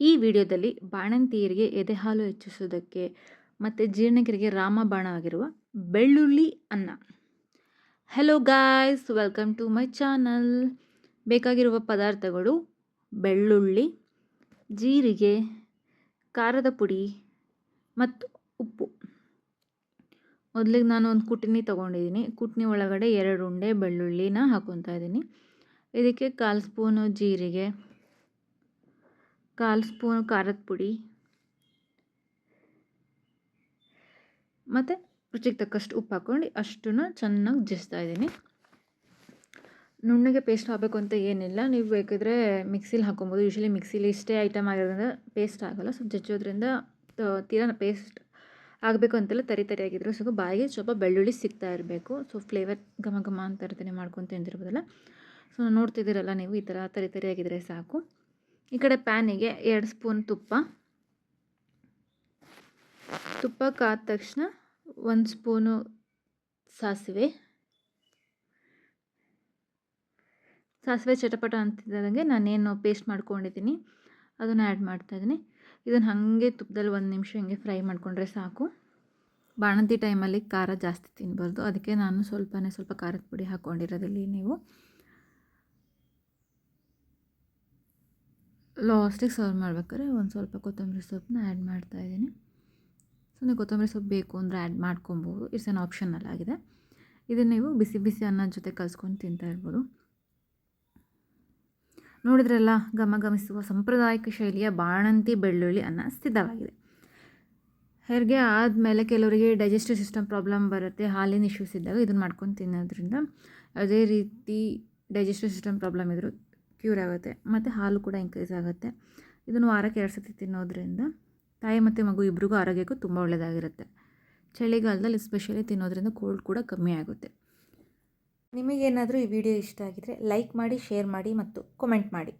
ಈ ವಿಡಿಯೋದಲ್ಲಿ ಬಾಣಂತಿಯರಿಗೆ ಎದೆಹಾಲು ಹೆಚ್ಚಿಸುವುದಕ್ಕೆ ಮತ್ತು ಜೀರ್ಣಕ್ರಿಯೆಗೆ ರಾಮಬಾಣ ಆಗಿರುವ ಬೆಳ್ಳುಳ್ಳಿ ಅನ್ನ. Hello guys, welcome to my channel. ಬೇಕಾಗಿರುವ ಪದಾರ್ಥಗಳು: ಬೆಳ್ಳುಳ್ಳಿ, ಜೀರಿಗೆ, ಖಾರದ ಪುಡಿ ಮತ್ತು ಉಪ್ಪು. ಮೊದಲಿಗೆ ನಾನು ಒಂದು ಕುಟ್ನಿ ತೊಗೊಂಡಿದ್ದೀನಿ. ಕುಟ್ನಿ ಒಳಗಡೆ 2 ಉಂಡೆ ಬೆಳ್ಳುಳ್ಳಿನ ಹಾಕ್ಕೊತಾ ಇದ್ದೀನಿ. ಇದಕ್ಕೆ 1/4 ಸ್ಪೂನು ಜೀರಿಗೆ, 1/4 ಸ್ಪೂನು ಖಾರದ ಪುಡಿ ಮತ್ತು ರುಚಿಗೆ ತಕ್ಕಷ್ಟು ಉಪ್ಪು ಹಾಕ್ಕೊಂಡು ಅಷ್ಟನ್ನು ಚೆನ್ನಾಗಿ ಜಜ್ತಾ ಇದ್ದೀನಿ. ನುಣ್ಣಗೆ ಪೇಸ್ಟ್ ಆಗಬೇಕು ಅಂತ ಏನಿಲ್ಲ, ನೀವು ಬೇಕಿದ್ರೆ ಮಿಕ್ಸಿಲಿ ಹಾಕ್ಕೊಬೋದು. ಯೂಶ್ವಲಿ ಮಿಕ್ಸಿಲಿ ಇಷ್ಟೇ ಐಟಮ್ ಆಗಿರೋದ್ರಿಂದ ಪೇಸ್ಟ್ ಆಗೋಲ್ಲ. ಸ್ವಲ್ಪ ಜಜ್ಜೋದ್ರಿಂದ ತೀರಾ ಪೇಸ್ಟ್ ಆಗಬೇಕು ಅಂತೆಲ್ಲ ತರಿಯಾಗಿದ್ರು ಸ್ವಲ್ಪ ಬಾಯಿಗೆ ಸ್ವಲ್ಪ ಬೆಳ್ಳುಳ್ಳಿ ಸಿಗ್ತಾ ಇರಬೇಕು. ಸೊ ಫ್ಲೇವರ್ ಘಮ ಘಮ ಅಂತ ಇರ್ತೀನಿ, ಮಾಡ್ಕೊಂಡು ತಿಂದಿರ್ಬೋದಲ್ಲ. ಸೊ ನೋಡ್ತಿದ್ದೀರಲ್ಲ ನೀವು, ಈ ಥರ ತರಿಯಾಗಿದ್ದರೆ ಸಾಕು. ಈ ಕಡೆ ಪ್ಯಾನಿಗೆ 2 ಸ್ಪೂನ್ ತುಪ್ಪ ಕಾದ ತಕ್ಷಣ 1 ಸ್ಪೂನು ಸಾಸಿವೆ ಚಟಪಟ ಅಂತಿದ್ದಂಗೆ ನಾನೇನು ಪೇಸ್ಟ್ ಮಾಡ್ಕೊಂಡಿದ್ದೀನಿ ಅದನ್ನು ಆ್ಯಡ್ ಮಾಡ್ತಾಯಿದ್ದೀನಿ. ಇದನ್ನು ಹಾಗೆ ತುಪ್ಪದಲ್ಲಿ 1 ನಿಮಿಷ ಹಿಂಗೆ ಫ್ರೈ ಮಾಡಿಕೊಂಡ್ರೆ ಸಾಕು. ಬಾಣಂತಿ ಟೈಮಲ್ಲಿ ಖಾರ ಜಾಸ್ತಿ ತಿನ್ನಬಾರ್ದು, ಅದಕ್ಕೆ ನಾನು ಸ್ವಲ್ಪ ಖಾರದ ಪುಡಿ ಹಾಕ್ಕೊಂಡಿರೋದಿಲ್ಲಿ. ನೀವು ಲಾಸ್ಟಿಗೆ ಸರ್ವ್ ಮಾಡ್ಬೇಕಾದ್ರೆ ಒಂದು ಸ್ವಲ್ಪ ಕೊತ್ತಂಬರಿ ಸೊಪ್ಪನ್ನ ಆ್ಯಡ್ ಮಾಡ್ತಾಯಿದ್ದೀನಿ. ಸುಮ್ಮನೆ ಕೊತ್ತಂಬರಿ ಸೊಪ್ಪು ಬೇಕು ಅಂದರೆ ಆ್ಯಡ್ ಮಾಡ್ಕೊಬೋದು, ಇಟ್ಸ್ ಆನ್ ಆಪ್ಷನಲ್ ಆಗಿದೆ. ಇದನ್ನು ನೀವು ಬಿಸಿ ಬಿಸಿ ಅನ್ನದ ಜೊತೆ ಕಲಿಸ್ಕೊಂಡು ತಿಂತಾ ಇರ್ಬೋದು. ನೋಡಿದ್ರಲ್ಲ, ಘಮಿಸುವ ಸಾಂಪ್ರದಾಯಿಕ ಶೈಲಿಯ ಬಾಣಂತಿ ಬೆಳ್ಳುಳ್ಳಿ ಅನ್ನ ಸಿದ್ಧವಾಗಿದೆ. ಹೆರಿಗೆ ಆದಮೇಲೆ ಕೆಲವರಿಗೆ ಡೈಜೆಸ್ಟಿವ್ ಸಿಸ್ಟಮ್ ಪ್ರಾಬ್ಲಮ್ ಬರುತ್ತೆ, ಹಾಲಿನ ಇಶ್ಯೂಸ್ ಇದ್ದಾಗ ಇದನ್ನು ಮಾಡ್ಕೊಂಡು ತಿನ್ನೋದ್ರಿಂದ ಅದೇ ರೀತಿ ಡೈಜೆಸ್ಟಿವ್ ಸಿಸ್ಟಮ್ ಪ್ರಾಬ್ಲಮ್ ಇದ್ದರೂ ಕ್ಯೂರ್ ಆಗುತ್ತೆ ಮತ್ತು ಹಾಲು ಕೂಡ ಇನ್ಕ್ರೀಸ್ ಆಗುತ್ತೆ. ಇದನ್ನು ವಾರಕ್ಕೆ 2 ಸತಿ ತಿನ್ನೋದ್ರಿಂದ ತಾಯಿ ಮತ್ತು ಮಗು ಇಬ್ಬರಿಗೂ ಆರೋಗ್ಯಕ್ಕೂ ತುಂಬ ಒಳ್ಳೆಯದಾಗಿರುತ್ತೆ. ಚಳಿಗಾಲದಲ್ಲಿ ಎಸ್ಪೆಷಲಿ ತಿನ್ನೋದ್ರಿಂದ ಕೋಲ್ಡ್ ಕೂಡ ಕಮ್ಮಿ ಆಗುತ್ತೆ. ನಿಮಗೇನಾದರೂ ಈ ವಿಡಿಯೋ ಇಷ್ಟ ಆಗಿದರೆ ಲೈಕ್ ಮಾಡಿ, ಶೇರ್ ಮಾಡಿ ಮತ್ತು ಕಮೆಂಟ್ ಮಾಡಿ.